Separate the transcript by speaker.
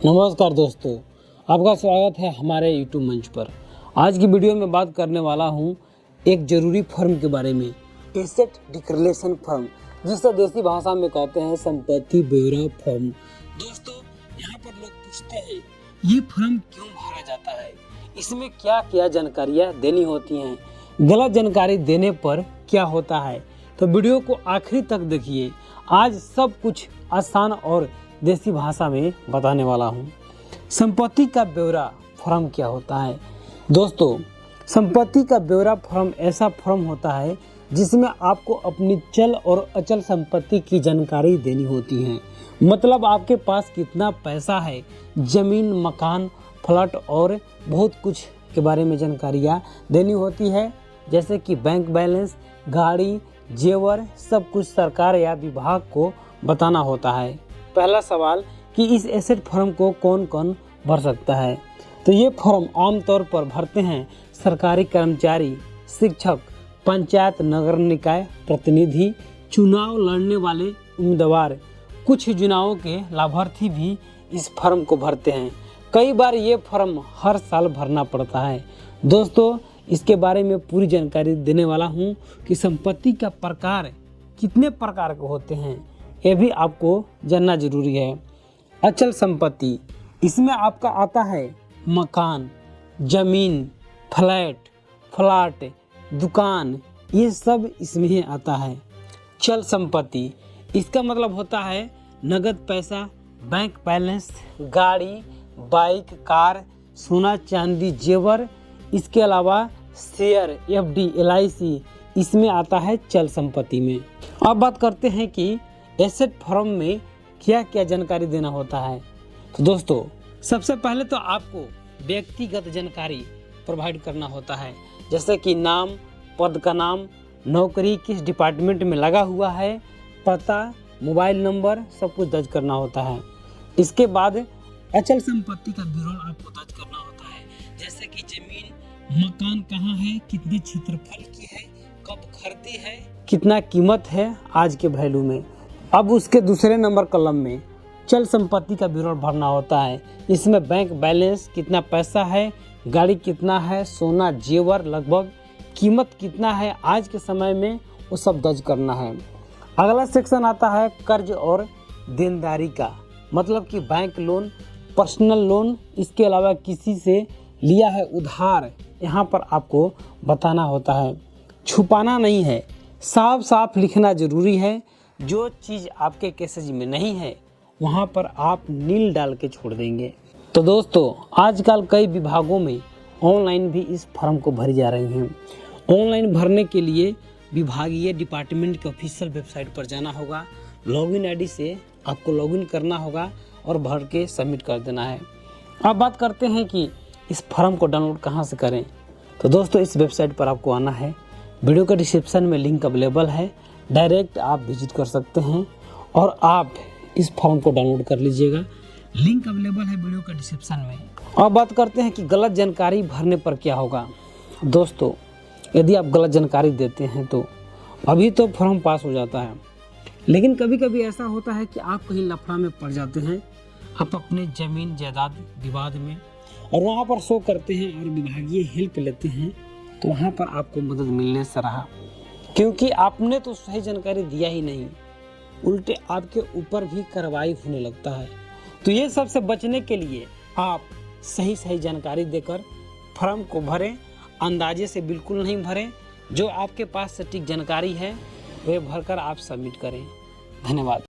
Speaker 1: नमस्कार दोस्तों, आपका स्वागत है हमारे यूट्यूब मंच पर। आज की वीडियो में बात करने वाला हूँ एक ज़रूरी फर्म के बारे में, एसेट डिक्लेरेशन फर्म, जिसे देसी भाषा में कहते हैं संपत्ति ब्यौरा फर्म। दोस्तों, यहाँ पर लोग पूछते हैं ये फर्म क्यों भरा जाता है, इसमें क्या क्या जानकारियाँ देनी होती हैं, गलत जानकारी देने पर क्या होता है। तो वीडियो को आखिरी तक देखिए। आज सब कुछ आसान और देसी भाषा में बताने वाला हूँ। संपत्ति का ब्यौरा फर्म क्या होता है? दोस्तों, संपत्ति का ब्यौरा फर्म ऐसा फर्म होता है जिसमें आपको अपनी चल और अचल संपत्ति की जानकारी देनी होती है। मतलब आपके पास कितना पैसा है, जमीन, मकान, फ्लैट और बहुत कुछ के बारे में जानकारियाँ देनी होती है, जैसे कि बैंक बैलेंस, गाड़ी, जेवर, सब कुछ सरकार या विभाग को बताना होता है। पहला सवाल कि इस एसेट फर्म को कौन कौन भर सकता है? तो ये फर्म आमतौर पर भरते हैं सरकारी कर्मचारी, शिक्षक, पंचायत नगर निकाय प्रतिनिधि, चुनाव लड़ने वाले उम्मीदवार, कुछ चुनावों के लाभार्थी भी इस फर्म को भरते हैं। कई बार ये फर्म हर साल भरना पड़ता है। दोस्तों, इसके बारे में पूरी जानकारी देने वाला हूँ कि संपत्ति का प्रकार कितने प्रकार के होते हैं, ये भी आपको जानना जरूरी है। अचल संपत्ति, इसमें आपका आता है मकान, जमीन, फ्लैट, दुकान, ये सब इसमें आता है। चल संपत्ति, इसका मतलब होता है नगद पैसा, बैंक बैलेंस, गाड़ी, बाइक, कार, सोना चांदी, जेवर, इसके अलावा शेयर, एफडी, LIC, इसमें आता है चल संपत्ति में। अब बात करते हैं कि एसेट फर्म में क्या क्या जानकारी देना होता है। तो दोस्तों, सबसे पहले तो आपको व्यक्तिगत जानकारी प्रोवाइड करना होता है, जैसे कि नाम, पद का नाम, नौकरी किस डिपार्टमेंट में लगा हुआ है, पता, मोबाइल नंबर, सब कुछ दर्ज करना होता है। इसके बाद अचल संपत्ति का विवरण आपको दर्ज करना होता है, जैसे कि जमीन, मकान कहाँ है, कितने क्षेत्रफल की है, कब खरीदी है, कितना कीमत है आज के वैल्यू में। अब उसके दूसरे नंबर कॉलम में चल संपत्ति का विवरण भरना होता है। इसमें बैंक बैलेंस, कितना पैसा है, गाड़ी कितना है, सोना जेवर लगभग कीमत कितना है आज के समय में, वो सब दर्ज करना है। अगला सेक्शन आता है कर्ज और देनदारी का, मतलब कि बैंक लोन, पर्सनल लोन, इसके अलावा किसी से लिया है उधार, यहाँ पर आपको बताना होता है। छुपाना नहीं है, साफ साफ लिखना जरूरी है। जो चीज़ आपके केसेज में नहीं है वहाँ पर आप नील डाल के छोड़ देंगे। तो दोस्तों, आजकल कई विभागों में ऑनलाइन भी इस फॉर्म को भरी जा रही हैं। ऑनलाइन भरने के लिए विभागीय डिपार्टमेंट के ऑफिशियल वेबसाइट पर जाना होगा, लॉगिन आईडी से आपको लॉगिन करना होगा और भर के सबमिट कर देना है। अब बात करते हैं कि इस फॉर्म को डाउनलोड कहाँ से करें। तो दोस्तों, इस वेबसाइट पर आपको आना है, वीडियो के डिस्क्रिप्शन में लिंक अवेलेबल है, डायरेक्ट आप विजिट कर सकते हैं और आप इस फॉर्म को डाउनलोड कर लीजिएगा। लिंक अवेलेबल है वीडियो के डिस्क्रिप्शन में। अब बात करते हैं कि गलत जानकारी भरने पर क्या होगा। दोस्तों, यदि आप गलत जानकारी देते हैं तो अभी तो फॉर्म पास हो जाता है, लेकिन कभी कभी ऐसा होता है कि आप कहीं लफड़ा में पड़ जाते हैं, आप अपने ज़मीन जायदाद विवाद में, और वहाँ पर शो करते हैं और विभागीय हेल्प लेते हैं, तो वहाँ पर आपको मदद मिलने से रहा, क्योंकि आपने तो सही जानकारी दिया ही नहीं, उल्टे आपके ऊपर भी कार्रवाई होने लगता है। तो ये सब से बचने के लिए आप सही जानकारी देकर फॉर्म को भरें, अंदाजे से बिल्कुल नहीं भरें। जो आपके पास सटीक जानकारी है वह भरकर आप सबमिट करें। धन्यवाद।